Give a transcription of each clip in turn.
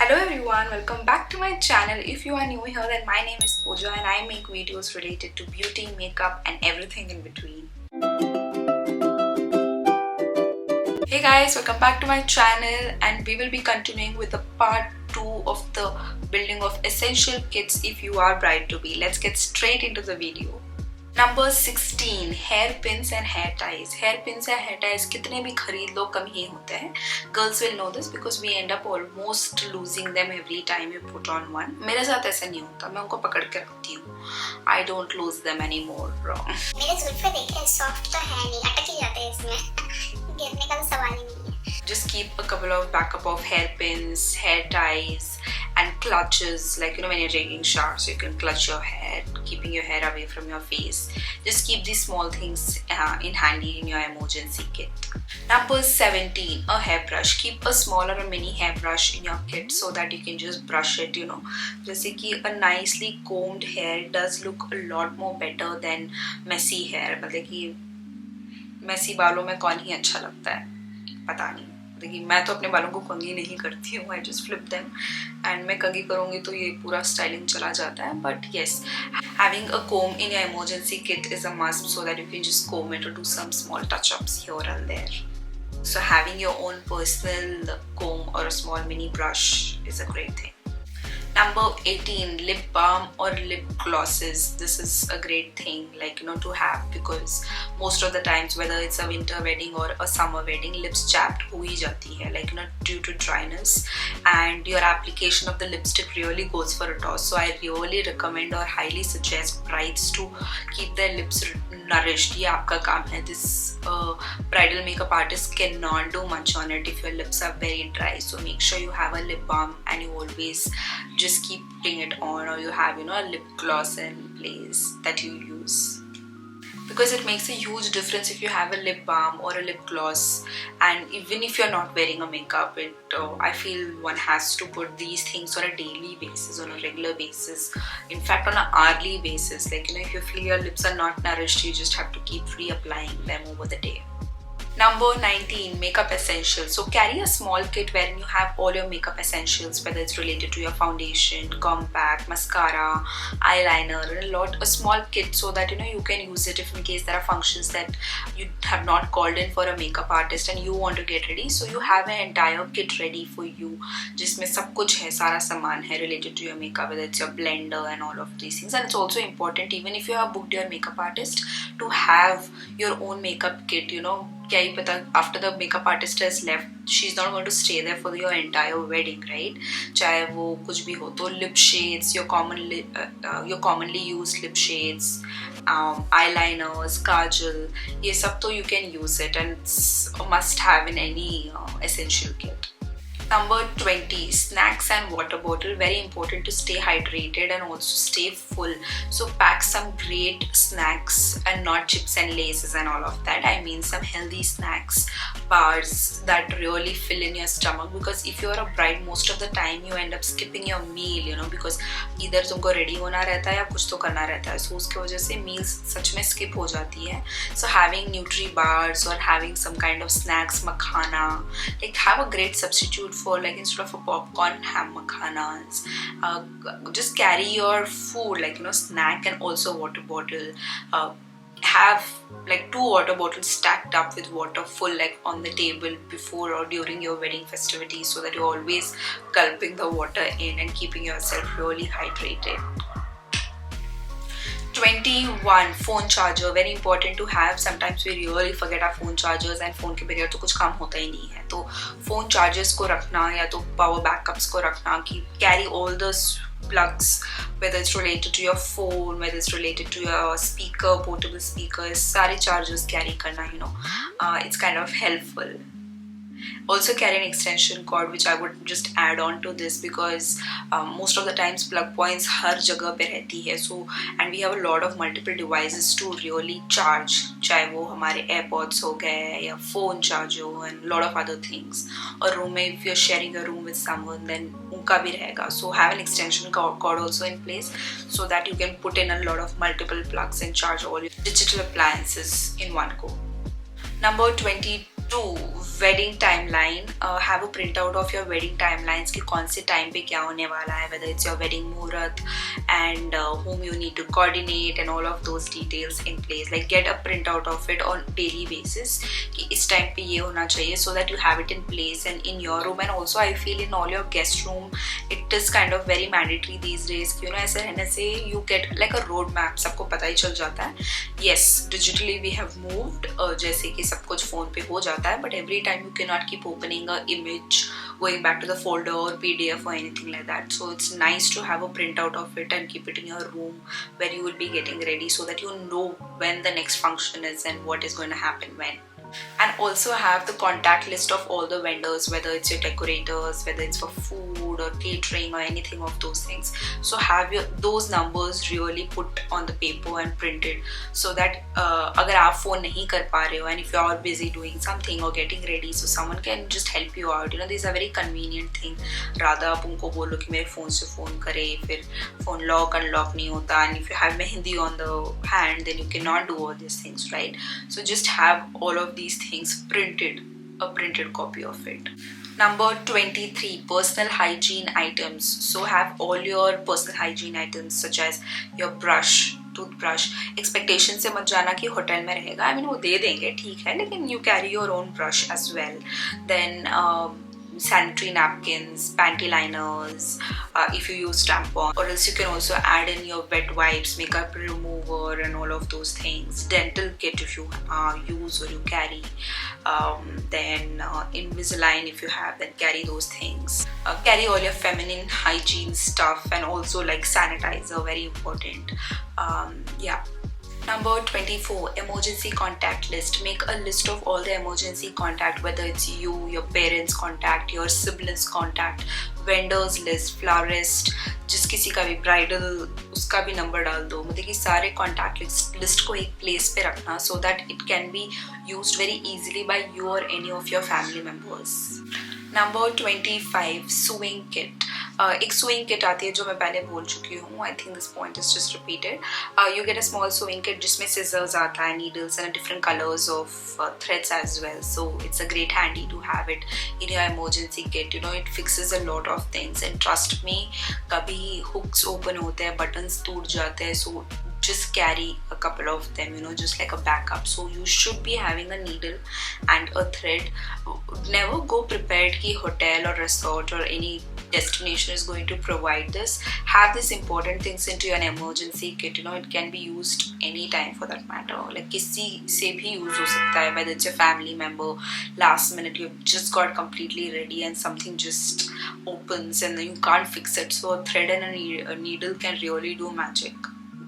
Hello everyone, welcome back to my channel. If you are new here, then my name is Pooja and I make videos related to beauty, makeup and everything in between. Hey guys, welcome back to my channel and we will be continuing with the part 2 of the building of essential kits if you are bride to be. Let's get straight into the video. Number 16, hair pins and hair ties. Hair pins and hair ties कितने भी खरीद लो कम ही होते हैं. Girls will know this because we end up almost losing them every time you put on one. मेरे साथ ऐसा नहीं होता, मैं उनको पकड़ के रखती हूँ. I don't lose them anymore. मेरे जुल्फे देखे सॉफ्ट तो है नहीं, अटक ही जाते हैं इसमें, गिरने का तो सवाल ही नहीं है. Just keep a couple of backup of hair pins, hair ties and clutches, like when you're taking shower, so you can clutch your hair, keeping your hair away from your face. Just keep these small things in handy in your emergency kit. Number 17, a hairbrush. Keep a small or a mini hairbrush in your kit so that you can just brush it, जैसे कि a nicely combed hair does look a lot more better than messy hair. मतलब कि messy बालों में कौन ही अच्छा लगता है, पता नहीं. देखिए मैं तो अपने बालों को कंघी नहीं करती हूँ, I just flip them and मैं कंघी करूँगी तो ये पूरा स्टाइलिंग चला जाता है. But yes, having a comb in your emergency kit is a must so that you can just comb it or do some small touch-ups here and there. So having your own personal comb or a small mini brush is a great thing. Number 18, lip balm or lip glosses. This is a great thing, to have, because most of the times, whether it's a winter wedding or a summer wedding, lips chapped ho hi jati hai, due to dryness, and your application of the lipstick really goes for a toss. So I really recommend or highly suggest brides to keep their lips nourished. Ye aapka kaam hai. This bridal makeup artist cannot do much on it if your lips are very dry. So make sure you have a lip balm and you always just keep putting it on, or you have a lip gloss in place that you use, because it makes a huge difference if you have a lip balm or a lip gloss. And even if you're not wearing a makeup, I feel one has to put these things on a daily basis, on a regular basis, in fact on an hourly basis. If you feel your lips are not nourished, you just have to keep reapplying them over the day. Number 19, makeup essentials. So carry a small kit wherein you have all your makeup essentials, whether it's related to your foundation, compact, mascara, eyeliner, and a small kit so that you can use it if in case there are functions that you have not called in for a makeup artist and you want to get ready. So you have an entire kit ready for you, जिसमें सब कुछ है, सारा सामान है related to your makeup, whether it's your blender and all of these things. And it's also important, even if you have booked your makeup artist, to have your own makeup kit. क्या ही पता, after the makeup artist has left, she's not going to stay there for your entire wedding, right? चाहे वो कुछ भी हो, तो lip shades, your commonly used lip shades, eyeliners, kajal, ये सब तो you can use it, and it's a must have in any essential kit. Number 20, snacks and water bottle. Very important to stay hydrated and also stay full. So pack some great snacks and not chips and laces and all of that. I mean some healthy snacks, bars that really fill in your stomach, because if you're a bride, most of the time you end up skipping your meal, because either तुमको ready होना रहता है या कुछ तो करना रहता है, so उसके वजह से meals सच में skip हो जाती है. So having nutri bars or having some kind of snacks, makhana, have a great substitute for, instead of a popcorn, have makhanas. Just carry your food, snack and also water bottle. Have 2 water bottles stacked up with water full, on the table before or during your wedding festivities, so that you're always gulping the water in and keeping yourself really hydrated. 21, phone charger. Very important to have. Sometimes we really forget our phone chargers, and phone के बगैर तो कुछ काम होता ही नहीं है. तो phone chargers को रखना या तो power backups को रखना, कि carry all those plugs, whether it's related to your phone, whether it's related to your speaker, portable speakers, सारे chargers carry करना, it's kind of helpful. Also carry an extension cord, which I would just add on to this, because most of the times plug points हर जगह पे रहती है. So, and we have a lot of multiple devices to really charge, चाहे वो हमारे AirPods हो गए या phone charge हो, and lot of other things. और room में, if you're sharing a room with someone, then उनका भी रहेगा. So have an extension cord also in place so that you can put in a lot of multiple plugs and charge all your digital appliances in one go. Number 22, 2. Wedding timeline. Have a printout of your wedding timelines कि कौन से time पे क्या होने वाला है, whether it's your wedding muhurat and whom you need to coordinate and all of those details in place. Like get a printout of it on daily basis कि इस time पे ये होना चाहिए, so that you have it in place and in your room. And also I feel in all your guest room it is kind of very mandatory these days कि ऐसे रहने से you get like a road map, सबको पता ही चल जाता है. Yes, digitally we have moved, जैसे कि सब कुछ phone पे हो जाता है, but every time you cannot keep opening a image, going back to the folder or PDF or anything like that. So it's nice to have a printout of it and keep it in your room where you will be getting ready, so that you know when the next function is and what is going to happen when. And also have the contact list of all the vendors, whether it's your decorators, whether it's for food or catering or anything of those things. So have those numbers really put on the paper and printed, so that अगर आप phone नहीं कर पा रहे हो and if you are busy doing something or getting ready, so someone can just help you out. This is a very convenient thing. rather आप उनको बोलो कि मेरे phone से phone करे, फिर phone lock unlock नहीं होता, and if you have mehendi on the hand then you cannot do all these things, right? So just have all of these things printed, a printed copy of it. Number 23, personal hygiene items. So have all your personal hygiene items such as your brush, toothbrush. Expectation से मत जाना कि hotel में रहेगा, I mean वो दे देंगे ठीक है, लेकिन you carry your own brush as well. Then sanitary napkins, panty liners, if you use tampon, or else you can also add in your wet wipes, makeup remover and all of those things. Dental kit if you use or you carry, then Invisalign if you have, then carry those things. Carry all your feminine hygiene stuff, and also like sanitizer, very important. Yeah. Number 24, emergency contact list. Make a list of all the emergency contact, whether it's you, your parents contact, your siblings contact, vendors list, florist, जिस किसी का भी bridal उसका भी number डाल दो. मतलब कि सारे contact list को एक place पे रखना, so that it can be used very easily by you or any of your family members. Number 25, sewing kit. एक sewing kit आती है जो मैं पहले बोल चुकी हूँ. I think this point is just repeated. You get a small sewing kit जिसमें scissors आता है, needles and different colors of threads as well. So it's a great handy to have it in your emergency kit. It fixes a lot of things, and trust me, कभी hooks open होते हैं, buttons टूट जाते हैं, so just carry a couple of them, just like a backup. So you should be having a needle and a thread. Never go prepared कि hotel or resort or any destination is going to provide this. Have these important things into an emergency kit. It can be used anytime for that matter. Like किसी से भी use हो सकता है, whether it's your family member, last minute you've just got completely ready and something just opens and then you can't fix it. So a thread and a needle can really do magic.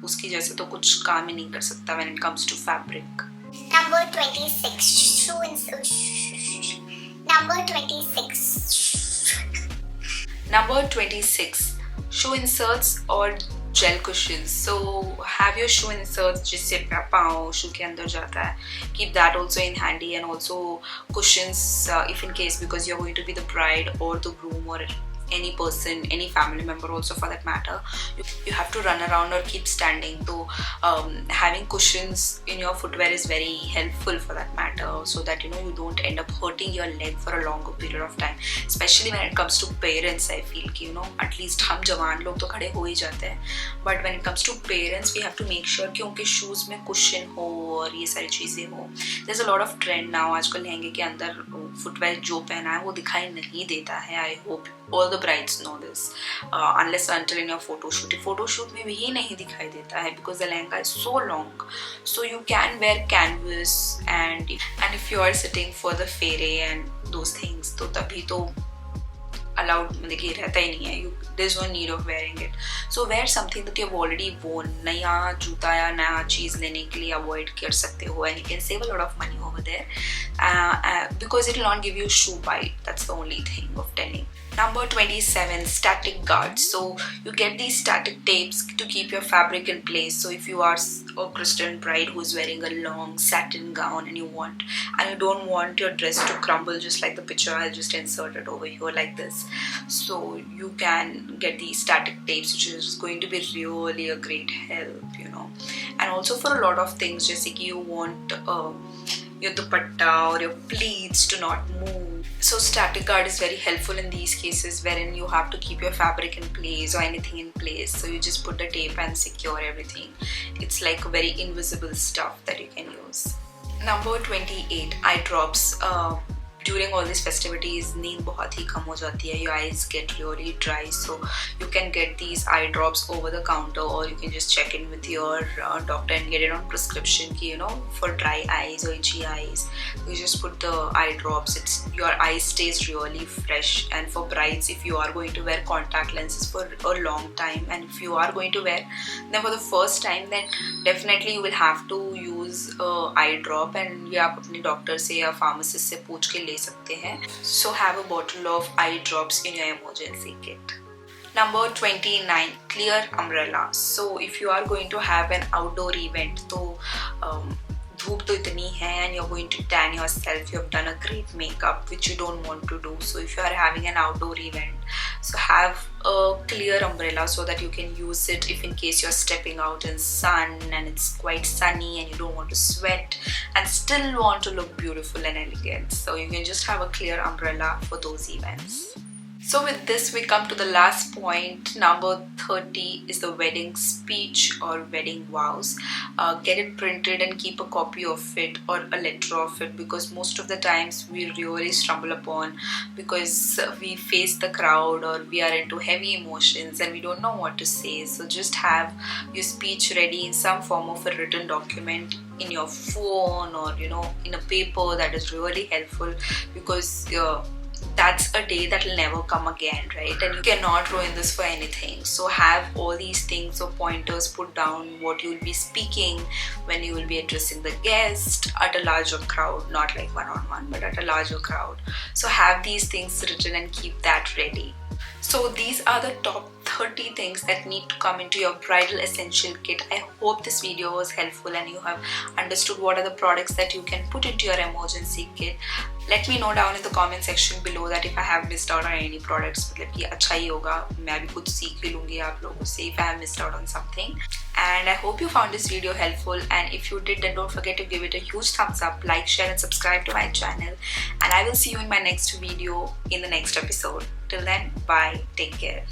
उसकी जैसे तो कुछ काम ही नहीं कर सकता when it comes to fabric. Number 26, Number 26, shoe inserts or gel cushions. So have your shoe inserts जिससे पाँव shoe के अंदर जाता है. Keep that also in handy, and also cushions if in case, because you're going to be the bride or the groom or any person, any family member also for that matter, you have to run around or keep standing. So having cushions in your footwear is very helpful for that matter, so that you don't end up hurting your leg for a longer period of time, especially when it comes to parents. I feel कि at least हम जवान लोग तो खड़े हो ही जाते हैं, but when it comes to parents we have to make sure कि उनके shoes में cushion हो और ये सारी चीज़ें हो. There's a lot of trend now. आजकल लहंगे के अंदर footwear जो पहना है वो दिखाई नहीं देता है. I hope all the brides know this, unless until in your photo shoot में भी नहीं दिखाई देता है, because the lehenga is so long. So you can wear canvas, and if you are sitting for the fere and those things, तो तभी तो allowed, मतलब कि रहता ही नहीं है. There's no need of wearing it. So wear something that you have already worn. नया जूता या नया चीज़ लेने के लिए avoid कर सकते हो, and you can save a lot of money over there, because it will not give you shoe bite. That's the only thing of telling. Number 27, static guards. So you get these static tapes to keep your fabric in place. So if you are a Christian bride who is wearing a long satin gown and you don't want your dress to crumble, just like the picture I'll just insert it over here like this. So you can get these static tapes, which is going to be really a great help, And also for a lot of things, जैसे कि you want your dupatta or your pleats to not move. So static guard is very helpful in these cases wherein you have to keep your fabric in place or anything in place. So you just put the tape and secure everything. It's like very invisible stuff that you can use. Number 28, eye drops. During all these festivities, नींद बहुत ही कम हो जाती है. Your eyes get really dry, so you can get these eye drops over the counter, or you can just check in with your doctor and get it on prescription. You know, for dry eyes or itchy eyes, you just put the eye drops. Your eyes stays really fresh. And for brides, if you are going to wear contact lenses for a long time, and if you are going to wear them for the first time, then definitely you will have to use eye drop, and ये आप अपने doctor से या pharmacist से पूछ के ले सकते हैं. So have a bottle of eye drops in your emergency kit. Number 29, clear umbrella. So if you are going to have an outdoor event, तो धूप तो इतनी है and you're going to tan yourself, you have done a great makeup which you don't want to do. So if you are having an outdoor event, so have a clear umbrella so that you can use it if in case you're stepping out in sun and it's quite sunny and you don't want to sweat and still want to look beautiful and elegant. So you can just have a clear umbrella for those events. So with this we come to the last point. Number 30 is the wedding speech or wedding vows. Get it printed and keep a copy of it or a letter of it, because most of the times we really stumble upon because we face the crowd or we are into heavy emotions and we don't know what to say. So just have your speech ready in some form of a written document in your phone or in a paper. That is really helpful because that's a day that will never come again, right? And you cannot ruin this for anything. So have all these things or pointers put down, what you will be speaking when you will be addressing the guest at a larger crowd, not like one-on-one, but at a larger crowd. So have these things written and keep that ready. So these are the top 30 things that need to come into your bridal essential kit. I hope this video was helpful and you have understood what are the products that you can put into your emergency kit. Let me know down in the comment section below that if I have missed out on any products, मतलब कि अच्छा ही होगा, मैं भी कुछ सीख ही लूँगी आप लोगों से if I have missed out on something. And I hope you found this video helpful, and if you did, then don't forget to give it a huge thumbs up, like, share and subscribe to my channel, and I will see you in my next video in the next episode. Till then, bye, take care.